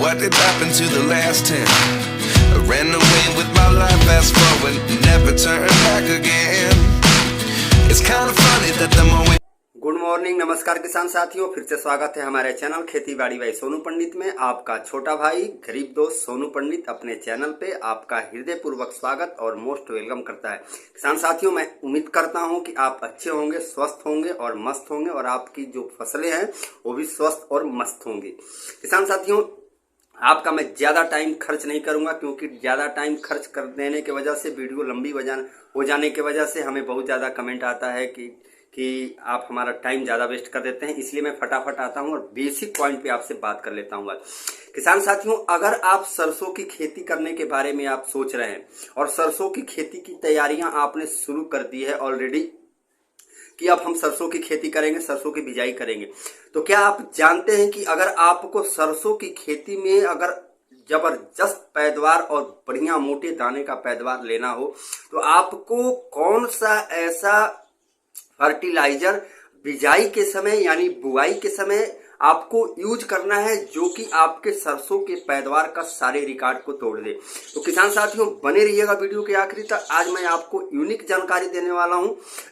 What did happen to the last 10? I ran away with my life, fast forward, never turn back again. It's kind of funny that the moment. Good morning, नमस्कार किसान साथियों, फिर से स्वागत है हमारे channel खेती बाड़ी बाई सोनू पंडित में। आपका छोटा भाई गरीब दोस्त सोनू पंडित अपने चैनल पे आपका हृदय पूर्वक स्वागत और मोस्ट वेलकम करता है। किसान साथियों, मैं उम्मीद करता हूं कि आप अच्छे होंगे, स्वस्थ होंगे और मस्त होंगे और आपकी जो फसलें हैं वो भी स्वस्थ और मस्त होंगी। किसान साथियों, आपका मैं ज़्यादा टाइम खर्च नहीं करूंगा, क्योंकि ज़्यादा टाइम खर्च कर देने की वजह से वीडियो लंबी हो जाने की वजह से हमें बहुत ज़्यादा कमेंट आता है कि आप हमारा टाइम ज़्यादा वेस्ट कर देते हैं। इसलिए मैं फटाफट आता हूं और बेसिक पॉइंट पे आपसे बात कर लेता हूं। किसान साथियों, अगर आप सरसों की खेती करने के बारे में आप सोच रहे हैं और सरसों की खेती की तैयारियां आपने शुरू कर दी है ऑलरेडी कि अब हम सरसों की खेती करेंगे, सरसों की बिजाई करेंगे, तो क्या आप जानते हैं कि अगर आपको सरसों की खेती में अगर जबरदस्त पैदावार और बढ़िया मोटे दाने का पैदावार लेना हो तो आपको कौन सा ऐसा फर्टिलाइजर बिजाई के समय यानी बुआई के समय आपको यूज करना है जो कि आपके सरसों के पैदावार का सारे रिकॉर्ड को तोड़ दे। तो किसान साथियों, बने रहिएगा वीडियो के आखिरी तक। आज मैं आपको यूनिक जानकारी देने वाला हूं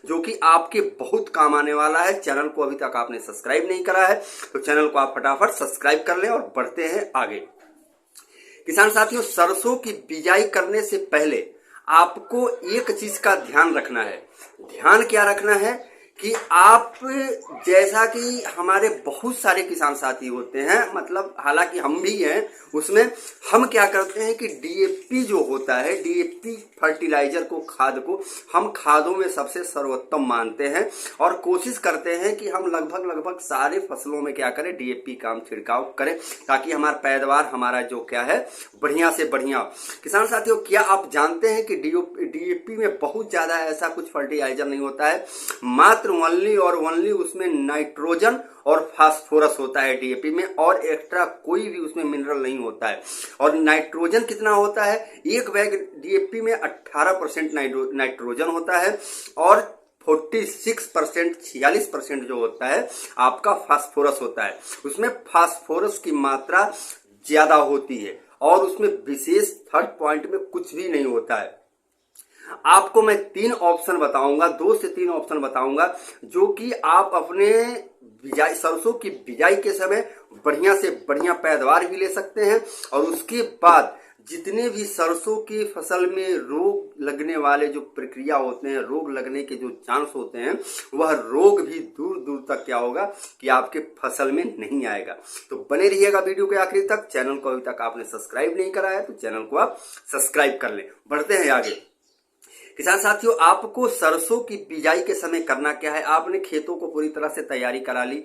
जो कि आपके बहुत काम आने वाला है। चैनल को अभी तक आपने सब्सक्राइब नहीं करा है तो चैनल को आप फटाफट सब्सक्राइब कर लें और बढ़ते हैं आगे। किसान साथियों, सरसों की बिजाई करने से पहले आपको एक चीज का ध्यान रखना है। ध्यान क्या रखना है कि आप, जैसा कि हमारे बहुत सारे किसान साथी होते हैं, मतलब हालांकि हम भी हैं, उसमें हम क्या करते हैं कि डीएपी जो होता है, डीएपी फर्टिलाइजर को, खाद को हम खादों में सबसे सर्वोत्तम मानते हैं और कोशिश करते हैं कि हम लगभग सारे फसलों में क्या करें, डीएपी का छिड़काव करें ताकि हमारा पैदावार हमारा जो क्या है बढ़िया से बढ़िया। किसान साथियों, क्या आप जानते हैं कि डीएपी में बहुत ज्यादा ऐसा कुछ फर्टिलाइजर नहीं होता है, मात्र ओनली और ओनली उसमें नाइट्रोजन और फास्फोरस होता है डीएपी में, और एक्स्ट्रा कोई भी उसमें मिनरल नहीं होता है। और नाइट्रोजन कितना होता है, एक बैग डीएपी में 18% नाइट्रोजन होता है और 46% जो होता है आपका फास्फोरस होता है। उसमें फास्फोरस की मात्रा ज्यादा होती है और उसमें विशेष थर्ड पॉइंट में कुछ भी नहीं होता है। आपको मैं 3 ऑप्शन बताऊंगा, 2 से 3 ऑप्शन बताऊंगा जो कि आप अपने बिजाई, सरसों की बिजाई के समय बढ़िया से बढ़िया पैदावार भी ले सकते हैं और उसके बाद जितने भी सरसों की फसल में रोग लगने वाले जो प्रक्रिया होते हैं, रोग लगने के जो चांस होते हैं, वह रोग भी दूर दूर तक क्या होगा कि आपके फसल में नहीं आएगा। तो बने रहिएगा वीडियो के आखिरी तक। चैनल को अभी तक आपने सब्सक्राइब नहीं करा है तो चैनल को आप सब्सक्राइब कर लें। बढ़ते हैं आगे। किसान साथियों, आपको सरसों की बिजाई के समय करना क्या है, आपने खेतों को पूरी तरह से तैयार कर ली।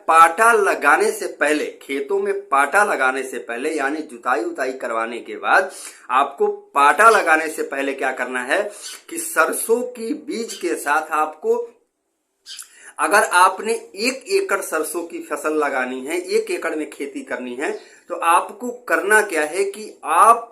पाटा लगाने से पहले, खेतों में पाटा लगाने से पहले यानी जुताई करवाने के बाद आपको पाटा लगाने से पहले क्या करना है कि सरसों की बीज के साथ आपको, अगर आपने 1 एकड़ सरसों की फसल लगानी है, 1 एकड़ में खेती करनी है, तो आपको करना क्या है कि आप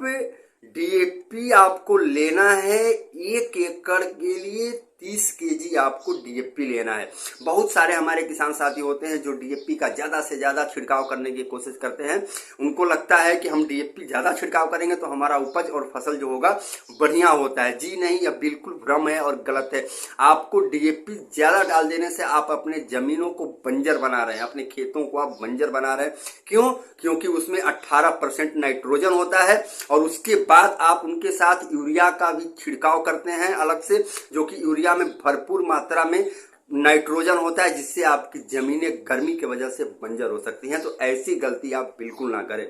डीएपी आपको लेना है 1 एकड़ के लिए 30 केजी आपको डीएपी लेना है। बहुत सारे हमारे किसान साथी होते हैं जो डीएपी का ज्यादा से ज्यादा छिड़काव करने की कोशिश करते हैं। उनको लगता है कि हम डीएपी ज्यादा छिड़काव करेंगे तो हमारा उपज और फसल जो होगा बढ़िया होता है। जी नहीं, यह बिल्कुल भ्रम है और गलत है। आपको डीएपी ज्यादा डाल देने से आप अपने जमीनों को बंजर बना रहे हैं, अपने खेतों को आप बंजर बना रहे हैं। क्यों? क्योंकि उसमें 18% नाइट्रोजन होता है और उसके बाद आप उनके साथ यूरिया का भी छिड़काव करते हैं अलग से, जो कि यूरिया में भरपूर मात्रा में नाइट्रोजन होता है, जिससे आपकी जमीनें गर्मी की वजह से बंजर हो सकती हैं। तो ऐसी गलती आप बिल्कुल ना करें।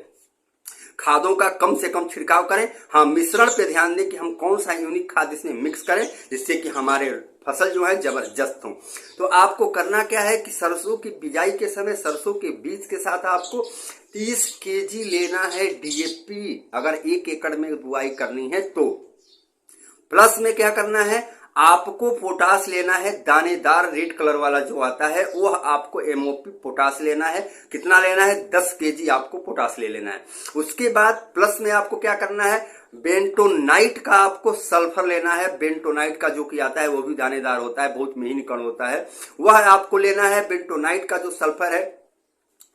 खादों का कम से कम छिड़काव करें। हाँ, मिश्रण पे ध्यान दें कि हम कौन सा यूनिक खाद इसमें मिक्स करें जिससे कि हमारे फसल जो है जबरदस्त हो। तो आपको करना क्या है कि सरसों की बिजाई के समय सरसों के बीज के साथ आपको 30 केजी लेना है डीएपी, अगर 1 एकड़ में बुआई करनी है तो। प्लस में क्या करना है, आपको पोटास लेना है, दानेदार रेड कलर वाला जो आता है वो आपको एमओपी पोटास लेना है। कितना लेना है? 10 केजी आपको पोटास ले लेना है। उसके बाद प्लस में आपको क्या करना है, बेंटोनाइट का आपको सल्फर लेना है। बेंटोनाइट का जो कि आता है वो भी दानेदार होता है, बहुत महीन कण होता है, वह आपको लेना है। बेंटोनाइट का जो सल्फर है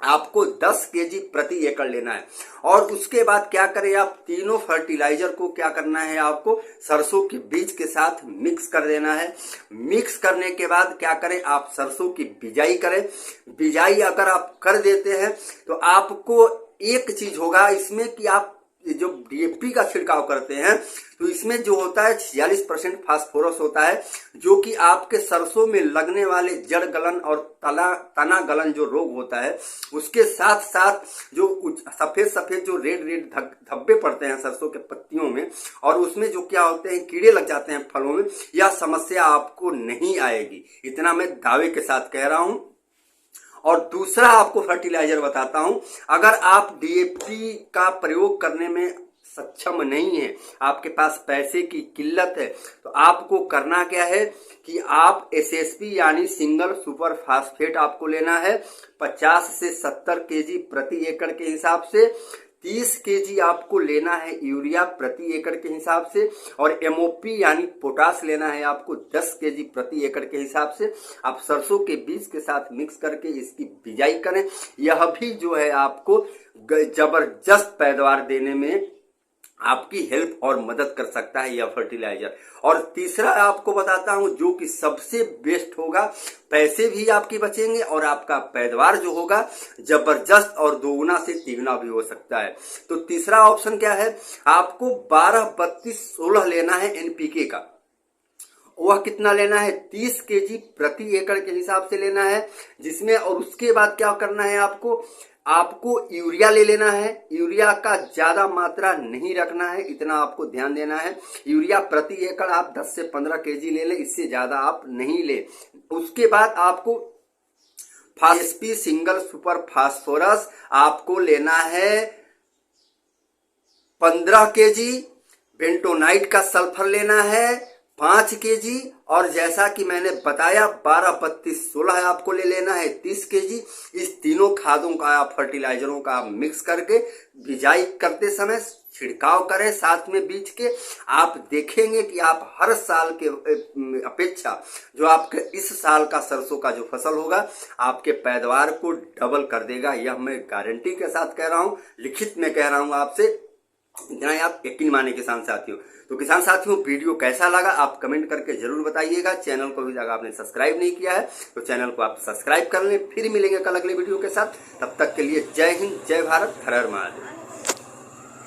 आपको 10 केजी प्रति एकड़ लेना है। और उसके बाद क्या करें, आप तीनों फर्टिलाइजर को क्या करना है, आपको सरसों के बीज के साथ मिक्स कर देना है। मिक्स करने के बाद क्या करें, आप सरसों की बिजाई करें। बिजाई अगर आप कर देते हैं तो आपको एक चीज होगा इसमें कि आप जो डीएपी का छिड़काव करते हैं तो इसमें जो होता है 46% फास्फोरस होता है, जो कि आपके सरसों में लगने वाले जड़ गलन और तना गलन जो रोग होता है उसके साथ साथ जो सफेद सफेद जो रेड धब्बे पड़ते हैं सरसों के पत्तियों में और उसमें जो क्या होते हैं कीड़े लग जाते हैं फलों में, यह समस्या आपको नहीं आएगी, इतना मैं दावे के साथ कह रहा हूं। और दूसरा आपको फर्टिलाइजर बताता हूं, अगर आप डीएपी का प्रयोग करने में सक्षम नहीं है, आपके पास पैसे की किल्लत है, तो आपको करना क्या है कि आप एसएसपी यानी सिंगल सुपर फास्फेट आपको लेना है 50 से 70 केजी प्रति एकड़ के हिसाब से। 30 केजी आपको लेना है यूरिया प्रति एकड़ के हिसाब से, और एमओपी यानी पोटास लेना है आपको 10 केजी प्रति एकड़ के हिसाब से। आप सरसों के बीज के साथ मिक्स करके इसकी बिजाई करें। यह भी जो है आपको जबरदस्त पैदावार देने में आपकी हेल्प और मदद कर सकता है यह फर्टिलाइजर। और तीसरा आपको बताता हूं जो कि सबसे बेस्ट होगा, पैसे भी आपके बचेंगे और आपका पैदावार जो होगा जबरदस्त और दोगुना से तिगुना भी हो सकता है। तो तीसरा ऑप्शन क्या है, आपको 12-32-16 लेना है एनपीके का। वह कितना लेना है, 30 केजी प्रति एकड़ के हिसाब से लेना है जिसमें, और उसके बाद क्या करना है आपको यूरिया ले लेना है। यूरिया का ज्यादा मात्रा नहीं रखना है, इतना आपको ध्यान देना है। यूरिया प्रति एकड़ आप 10 से 15 केजी ले लें, इससे ज्यादा आप नहीं ले। उसके बाद आपको एसपी सिंगल सुपर फास्फोरस आपको लेना है 15 केजी। बेंटोनाइट का सल्फर लेना है 5 केजी, और जैसा कि मैंने बताया 12-32-16 आपको ले लेना है 30 केजी। इस तीनों खादों का आप फर्टिलाइजरों का मिक्स करके बिजाई करते समय छिड़काव करें साथ में बीज के। आप देखेंगे कि आप हर साल के अपेक्षा जो आपके इस साल का सरसों का जो फसल होगा आपके पैदावार को डबल कर देगा। यह मैं गारंटी के साथ कह रहा हूं, लिखित में कह रहा हूं आपसे, इतना ही आप यकीन माने किसान साथियों। तो किसान साथियों वीडियो कैसा लगा आप कमेंट करके जरूर बताइएगा। चैनल को भी अगर आपने सब्सक्राइब नहीं किया है तो चैनल को आप सब्सक्राइब कर लें। फिर मिलेंगे कल अगले वीडियो के साथ, तब तक के लिए जय हिंद, जय भारत, हर हर महादेव।